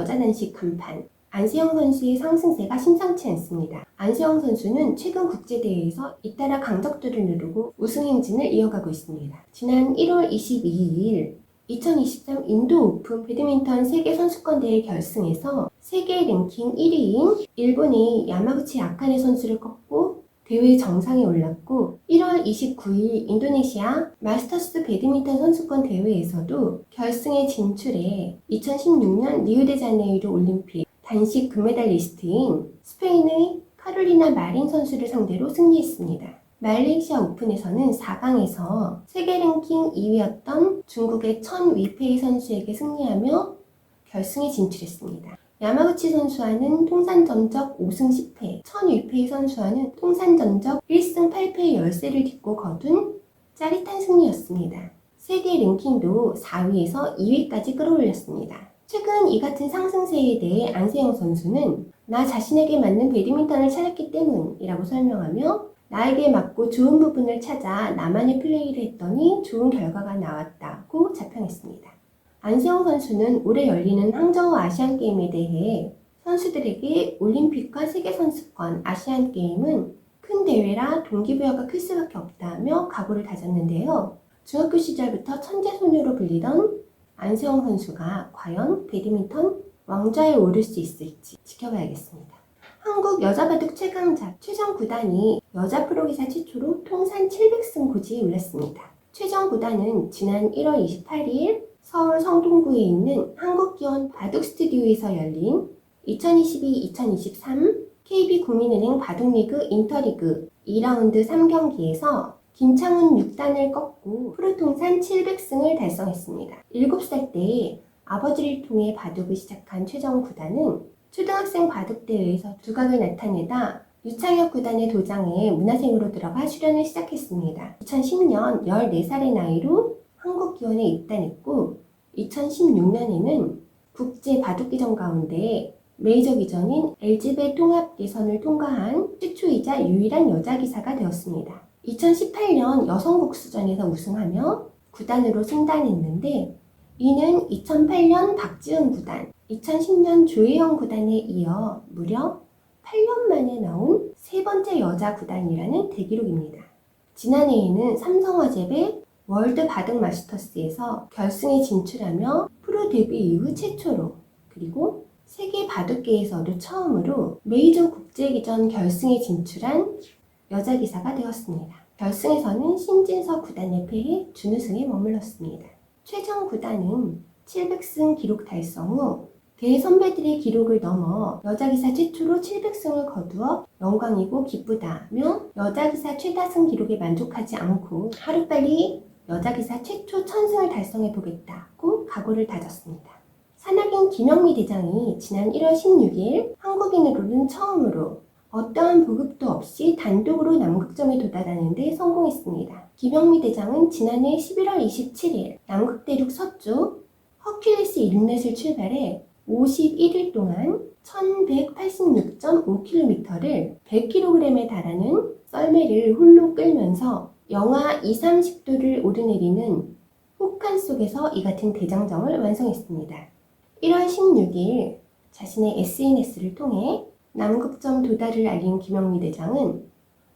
여자 단식 간판. 안세영 선수의 상승세가 심상치 않습니다. 안세영 선수는 최근 국제대회에서 잇따라 강적도를 누르고 우승 행진을 이어가고 있습니다. 지난 1월 22일 2023 인도 오픈 배드민턴 세계선수권대회 결승에서 세계 랭킹 1위인 일본의 야마구치 아카네 선수를 꺾고 대회 정상에 올랐고 1월 29일 인도네시아 마스터스 배드민턴 선수권 대회에서도 결승에 진출해 2016년 리우데자네이루 올림픽 단식 금메달리스트인 스페인의 카롤리나 마린 선수를 상대로 승리했습니다. 말레이시아 오픈에서는 4강에서 세계 랭킹 2위였던 중국의 천 위페이 선수에게 승리하며 결승에 진출했습니다. 야마구치 선수와는 통산 전적 5승 10패, 천 위페이 선수와는 통산 전적 1승 8패의 열세를 딛고 거둔 짜릿한 승리였습니다. 세계 랭킹도 4위에서 2위까지 끌어올렸습니다. 최근 이 같은 상승세에 대해 안세영 선수는 나 자신에게 맞는 배드민턴을 찾았기 때문이라고 설명하며 나에게 맞고 좋은 부분을 찾아 나만의 플레이를 했더니 좋은 결과가 나왔다고 자평했습니다. 안세영 선수는 올해 열리는 항저우 아시안게임에 대해 선수들에게 올림픽과 세계선수권, 아시안게임은 큰 대회라 동기부여가 클 수밖에 없다며 각오를 다졌는데요. 중학교 시절부터 천재소녀로 불리던 안세영 선수가 과연 배드민턴 왕좌에 오를 수 있을지 지켜봐야겠습니다. 한국 여자바둑 최강자 최정 구단이 여자 프로기사 최초로 통산 700승 고지에 올랐습니다. 최정 구단은 지난 1월 28일 서울 성동구에 있는 한국기원 바둑 스튜디오에서 열린 2022-2023 KB국민은행 바둑리그 인터리그 2라운드 3경기에서 김창훈 6단을 꺾고 프로 통산 700승을 달성했습니다. 7살 때 아버지를 통해 바둑을 시작한 최정 구단은 초등학생 바둑대회에서 두각을 나타내다 유창혁 구단의 도장에 문화생으로 들어가 출연을 시작했습니다. 2010년 14살의 나이로 한국기원에 입단했고 2016년에는 국제 바둑기전 가운데 메이저 기전인 LG배 통합 예선을 통과한 최초이자 유일한 여자 기사가 되었습니다. 2018년 여성국수전에서 우승하며 구단으로 승단했는데 이는 2008년 박지은 구단, 2010년 조혜영 구단에 이어 무려 8년 만에 나온 세 번째 여자 구단이라는 대기록입니다. 지난해에는 삼성화재배 월드 바둑 마스터스에서 결승에 진출하며 프로 데뷔 이후 최초로 그리고 세계 바둑계에서도 처음으로 메이저 국제기전 결승에 진출한 여자 기사가 되었습니다. 결승에서는 신진서 구단에 패해 준우승에 머물렀습니다. 최정 구단은 700승 기록 달성 후 대선배들의 기록을 넘어 여자기사 최초로 700승을 거두어 영광이고 기쁘다며 여자기사 최다승 기록에 만족하지 않고 하루빨리 여자기사 최초 1000승을 달성해보겠다고 각오를 다졌습니다. 산악인 김영미 대장이 지난 1월 16일 한국인으로는 처음으로 어떠한 보급도 없이 단독으로 남극점에 도달하는 데 성공했습니다. 김영미 대장은 지난해 11월 27일 남극대륙 서쪽 허큘레스 인렛을 출발해 51일 동안 1186.5km를 100kg에 달하는 썰매를 홀로 끌면서 영하 20-30도를 오르내리는 혹한 속에서 이 같은 대장정을 완성했습니다. 1월 16일 자신의 SNS를 통해 남극점 도달을 알린 김영미 대장은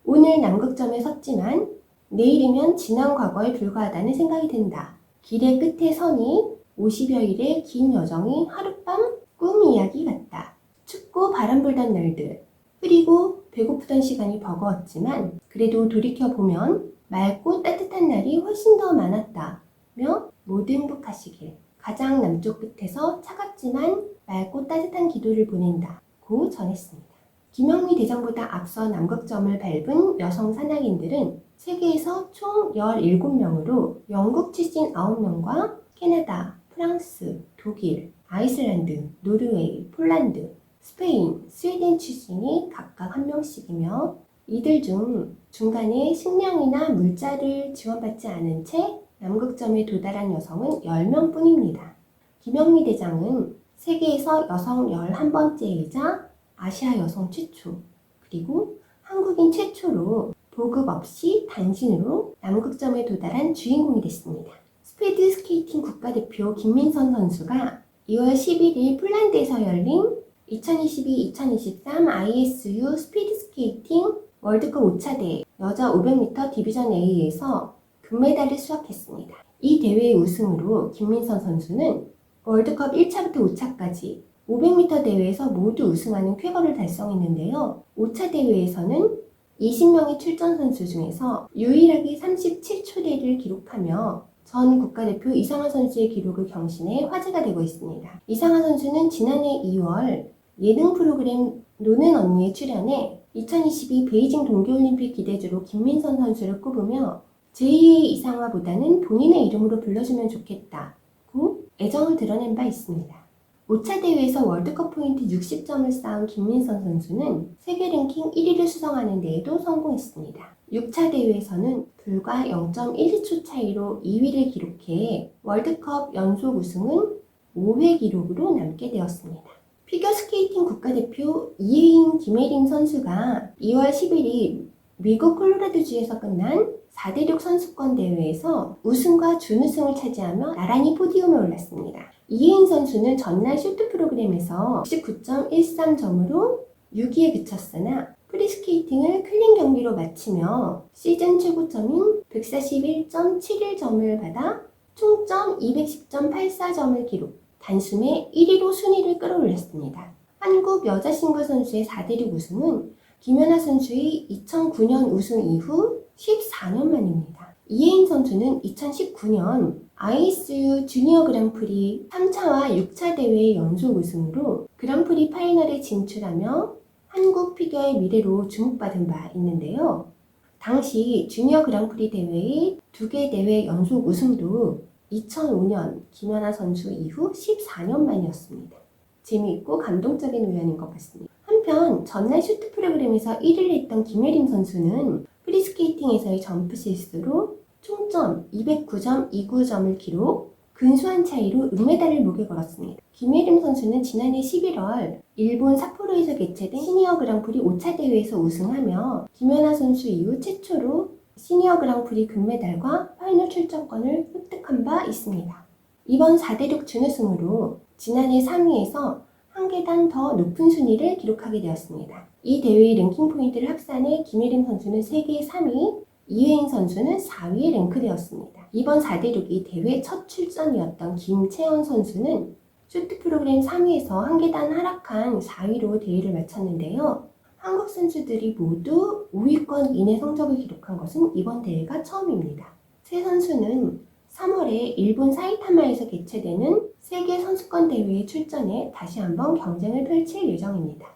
오늘 남극점에 섰지만 내일이면 지난 과거에 불과하다는 생각이 든다. 길의 끝에 서니 50여일의 긴 여정이 하룻밤 꿈 이야기 같다. 춥고 바람 불던 날들, 흐리고 배고프던 시간이 버거웠지만 그래도 돌이켜보면 맑고 따뜻한 날이 훨씬 더 많았다며 모두 행복하시길. 가장 남쪽 끝에서 차갑지만 맑고 따뜻한 기도를 보낸다고 전했습니다. 김영미 대장보다 앞서 남극점을 밟은 여성 산악인들은 세계에서 총 17명으로 영국 출신 9명과 캐나다, 프랑스, 독일, 아이슬란드, 노르웨이, 폴란드, 스페인, 스웨덴 출신이 각각 한 명씩이며 이들 중 중간에 식량이나 물자를 지원받지 않은 채 남극점에 도달한 여성은 10명 뿐입니다. 김영미 대장은 세계에서 여성 11번째이자 아시아 여성 최초, 그리고 한국인 최초로 보급 없이 단신으로 남극점에 도달한 주인공이 됐습니다. 스피드 스케이팅 국가대표 김민선 선수가 2월 11일 폴란드에서 열린 2022-2023 ISU 스피드스케이팅 월드컵 5차 대회 여자 500m 디비전 A에서 금메달을 수확했습니다. 이 대회의 우승으로 김민선 선수는 월드컵 1차부터 5차까지 500m 대회에서 모두 우승하는 쾌거를 달성했는데요. 5차 대회에서는 20명의 출전 선수 중에서 유일하게 37초대를 기록하며 전 국가대표 이상하 선수의 기록을 경신해 화제가 되고 있습니다. 이상하 선수는 지난해 2월 예능 프로그램 노는 언니에 출연해 2022 베이징 동계올림픽 기대주로 김민선 선수를 꼽으며 제2의 이상하보다는 본인의 이름으로 불러주면 좋겠다고 애정을 드러낸 바 있습니다. 5차 대회에서 월드컵 포인트 60점을 쌓은 김민선 선수는 세계 랭킹 1위를 수성하는 데에도 성공했습니다. 6차 대회에서는 불과 0.12초 차이로 2위를 기록해 월드컵 연속 우승은 5회 기록으로 남게 되었습니다. 피겨스케이팅 국가대표 이혜인 김혜림 선수가 2월 10일 미국 콜로라도주에서 끝난 4대륙 선수권 대회에서 우승과 준우승을 차지하며 나란히 포디움에 올랐습니다. 이혜인 선수는 전날 쇼트 프로그램에서 69.13점으로 6위에 그쳤으나 프리스케이팅을 클린 경기로 마치며 시즌 최고점인 141.71점을 받아 총점 210.84점을 기록, 단숨에 1위로 순위를 끌어올렸습니다. 한국 여자 싱글 선수의 4대륙 우승은 김연아 선수의 2009년 우승 이후 14년 만입니다. 이혜인 선수는 2019년 ISU 주니어 그랑프리 3차와 6차 대회 연속 우승으로 그랑프리 파이널에 진출하며 한국 피겨의 미래로 주목받은 바 있는데요. 당시 주니어 그랑프리 대회의 2개 대회 연속 우승도 2005년 김연아 선수 이후 14년 만이었습니다. 재미있고 감동적인 우연인 것 같습니다. 한편 전날 슈트 프로그램에서 1위를 했던 김혜림 선수는 프리스케이팅에서의 점프 실수로 총점 209.29점을 기록, 근소한 차이로 은메달을 목에 걸었습니다. 김혜림 선수는 지난해 11월 일본 삿포로에서 개최된 시니어 그랑프리 5차 대회에서 우승하며 김연아 선수 이후 최초로 시니어 그랑프리 금메달과 파이널 출전권을 획득한 바 있습니다. 이번 4대륙 준우승으로 지난해 3위에서 한 계단 더 높은 순위를 기록하게 되었습니다. 이 대회의 랭킹 포인트를 합산해 김혜림 선수는 세계 3위, 이혜인 선수는 4위에 랭크되었습니다. 이번 4대륙이 대회 첫 출전이었던 김채연 선수는 슈트 프로그램 3위에서 한 계단 하락한 4위로 대회를 마쳤는데요. 한국 선수들이 모두 5위권 이내 성적을 기록한 것은 이번 대회가 처음입니다. 세 선수는 3월에 일본 사이타마에서 개최되는 세계 선수권 대회에 출전해 다시 한번 경쟁을 펼칠 예정입니다.